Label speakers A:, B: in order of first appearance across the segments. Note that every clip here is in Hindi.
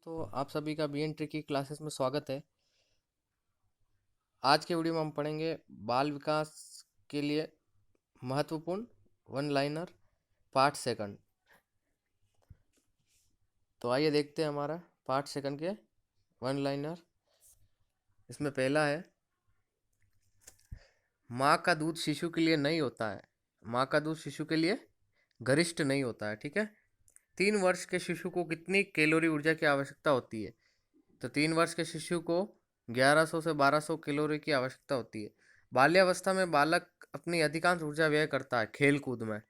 A: तो आप सभी का बी एन ट्री की क्लासेस में स्वागत है। आज के वीडियो में हम पढ़ेंगे बाल विकास के लिए महत्वपूर्ण वन लाइनर पार्ट सेकंड। तो आइए देखते हैं हमारा पार्ट सेकंड के वन लाइनर। इसमें पहला है, माँ का दूध शिशु के लिए नहीं होता है। माँ का दूध शिशु के लिए गरिष्ठ नहीं होता है। ठीक है। 3 वर्ष के शिशु को कितनी कैलोरी ऊर्जा की आवश्यकता होती है? तो 3 वर्ष के शिशु को 1100 से 1200 कैलोरी की आवश्यकता होती है। बाल्यावस्था में बालक अपनी अधिकांश ऊर्जा व्यय करता है खेल कूद में।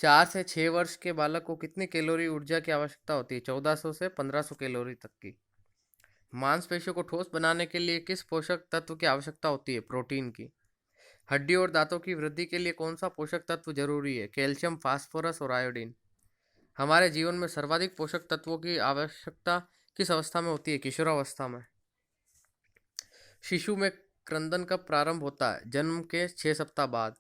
A: 4 से 6 वर्ष के बालक को कितनी कैलोरी ऊर्जा की आवश्यकता होती है? 1400 से 1500 कैलोरी तक की। मांसपेशियों को ठोस बनाने के लिए किस पोषक तत्व की आवश्यकता होती है? प्रोटीन की। हड्डी और दांतों की वृद्धि के लिए कौन सा पोषक तत्व जरूरी है? कैल्शियम, फास्फोरस और आयोडीन। हमारे जीवन में सर्वाधिक पोषक तत्वों की आवश्यकता किस अवस्था में होती है? किशोरावस्था में। शिशु में क्रंदन कब प्रारंभ होता है? जन्म के 6 सप्ताह बाद।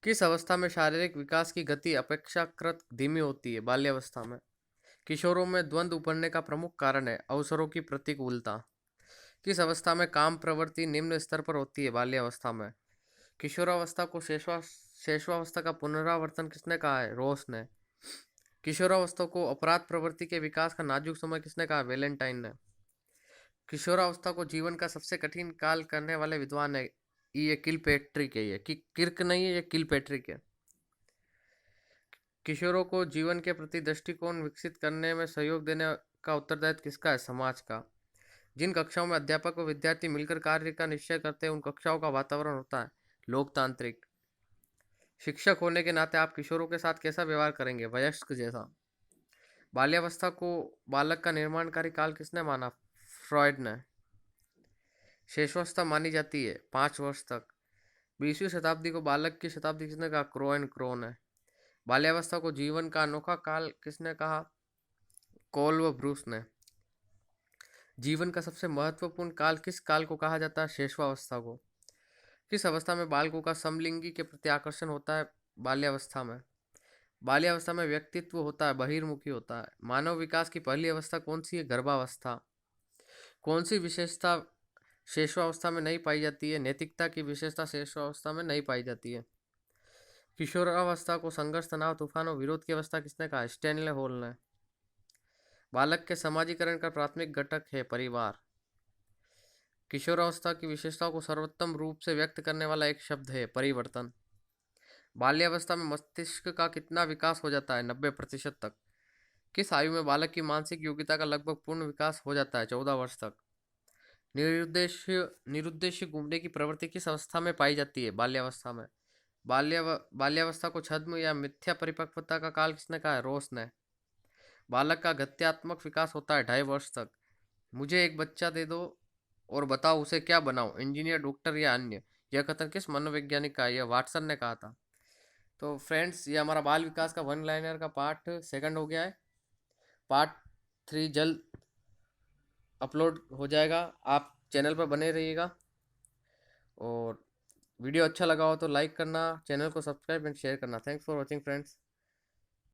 A: किस अवस्था में शारीरिक विकास की गति अपेक्षाकृत धीमी होती है? बाल्यावस्था में। किशोरों में द्वंद्व उभरने का प्रमुख कारण है अवसरों की प्रतिकूलता। किस अवस्था में काम प्रवृत्ति निम्न स्तर पर होती है? बाल्यावस्था में। किशोरावस्था को शेषवावस्था का पुनरावर्तन किसने कहा है? रोस ने। किशोरावस्था को अपराध प्रवृत्ति के विकास का नाजुक समय किसने कहा? वेलेंटाइन ने। किशोरावस्था को जीवन का सबसे कठिन काल करने वाले विद्वान है ये किलपेट्रिक है। ये किर्क नहीं है, ये किलपेट्रिक है। किशोरों को जीवन के प्रति दृष्टिकोण विकसित करने में सहयोग देने का उत्तरदायित्व किसका है? समाज का। जिन कक्षाओं में अध्यापक व विद्यार्थी मिलकर कार्य का निश्चय करते हैं उन कक्षाओं का वातावरण होता है लोकतांत्रिक। शिक्षक होने के नाते आप किशोरों के साथ कैसा व्यवहार करेंगे? वयस्क जैसा। बाल्यावस्था को बालक का निर्माणकारी काल किसने माना? फ्रॉयड ने। शेषावस्था मानी जाती है 5 वर्ष तक। 20वीं शताब्दी को बालक की शताब्दी किसने कहा? क्रो एंड क्रो ने। बाल्यावस्था को जीवन का अनोखा काल किसने कहा? कोल व ब्रूस ने। जीवन का सबसे महत्वपूर्ण काल किस काल को कहा जाता है? शेषवावस्था को। किस अवस्था में बालकों का समलिंगी के प्रति आकर्षण होता है? बाल्यावस्था में। बाल्यावस्था में व्यक्तित्व होता है बहिर्मुखी होता है। मानव विकास की पहली अवस्था कौन सी है? गर्भावस्था। कौन सी विशेषता शेषवावस्था में नहीं पाई जाती है? नैतिकता की विशेषता शेषवावस्था में नहीं पाई जाती है। किशोरावस्था को संघर्ष, तनाव, तूफान और विरोध की अवस्था किसने कहा? स्टैनले हॉल ने। बालक के समाजीकरण का प्राथमिक घटक है परिवार। किशोरावस्था की विशेषताओं को सर्वोत्तम रूप से व्यक्त करने वाला एक शब्द है परिवर्तन। बाल्यावस्था में मस्तिष्क का कितना विकास हो जाता है? 90% तक। किस आयु में बालक की मानसिक योग्यता का लगभग पूर्ण विकास हो जाता है? 14 वर्ष तक। निरुद्देश्य घूमने की प्रवृत्ति किस अवस्था में पाई जाती है? बाल्यावस्था में। बाल्यावस्था को छद्म या मिथ्या परिपक्वता का काल किसने कहा है? रोस ने। बालक का गत्यात्मक विकास होता है 2.5 वर्ष तक। मुझे एक बच्चा दे दो और बताओ उसे क्या बनाओ, इंजीनियर, डॉक्टर या अन्य। यह कथन किस मनोवैज्ञानिक का है? यह वाटसन ने कहा था। तो फ्रेंड्स, ये हमारा बाल विकास का वन लाइनर का पार्ट सेकंड हो गया है। पार्ट 3 जल्द अपलोड हो जाएगा। आप चैनल पर बने रहिएगा और वीडियो अच्छा लगा हो तो लाइक करना, चैनल को सब्सक्राइब एंड शेयर करना। Thanks for watching friends.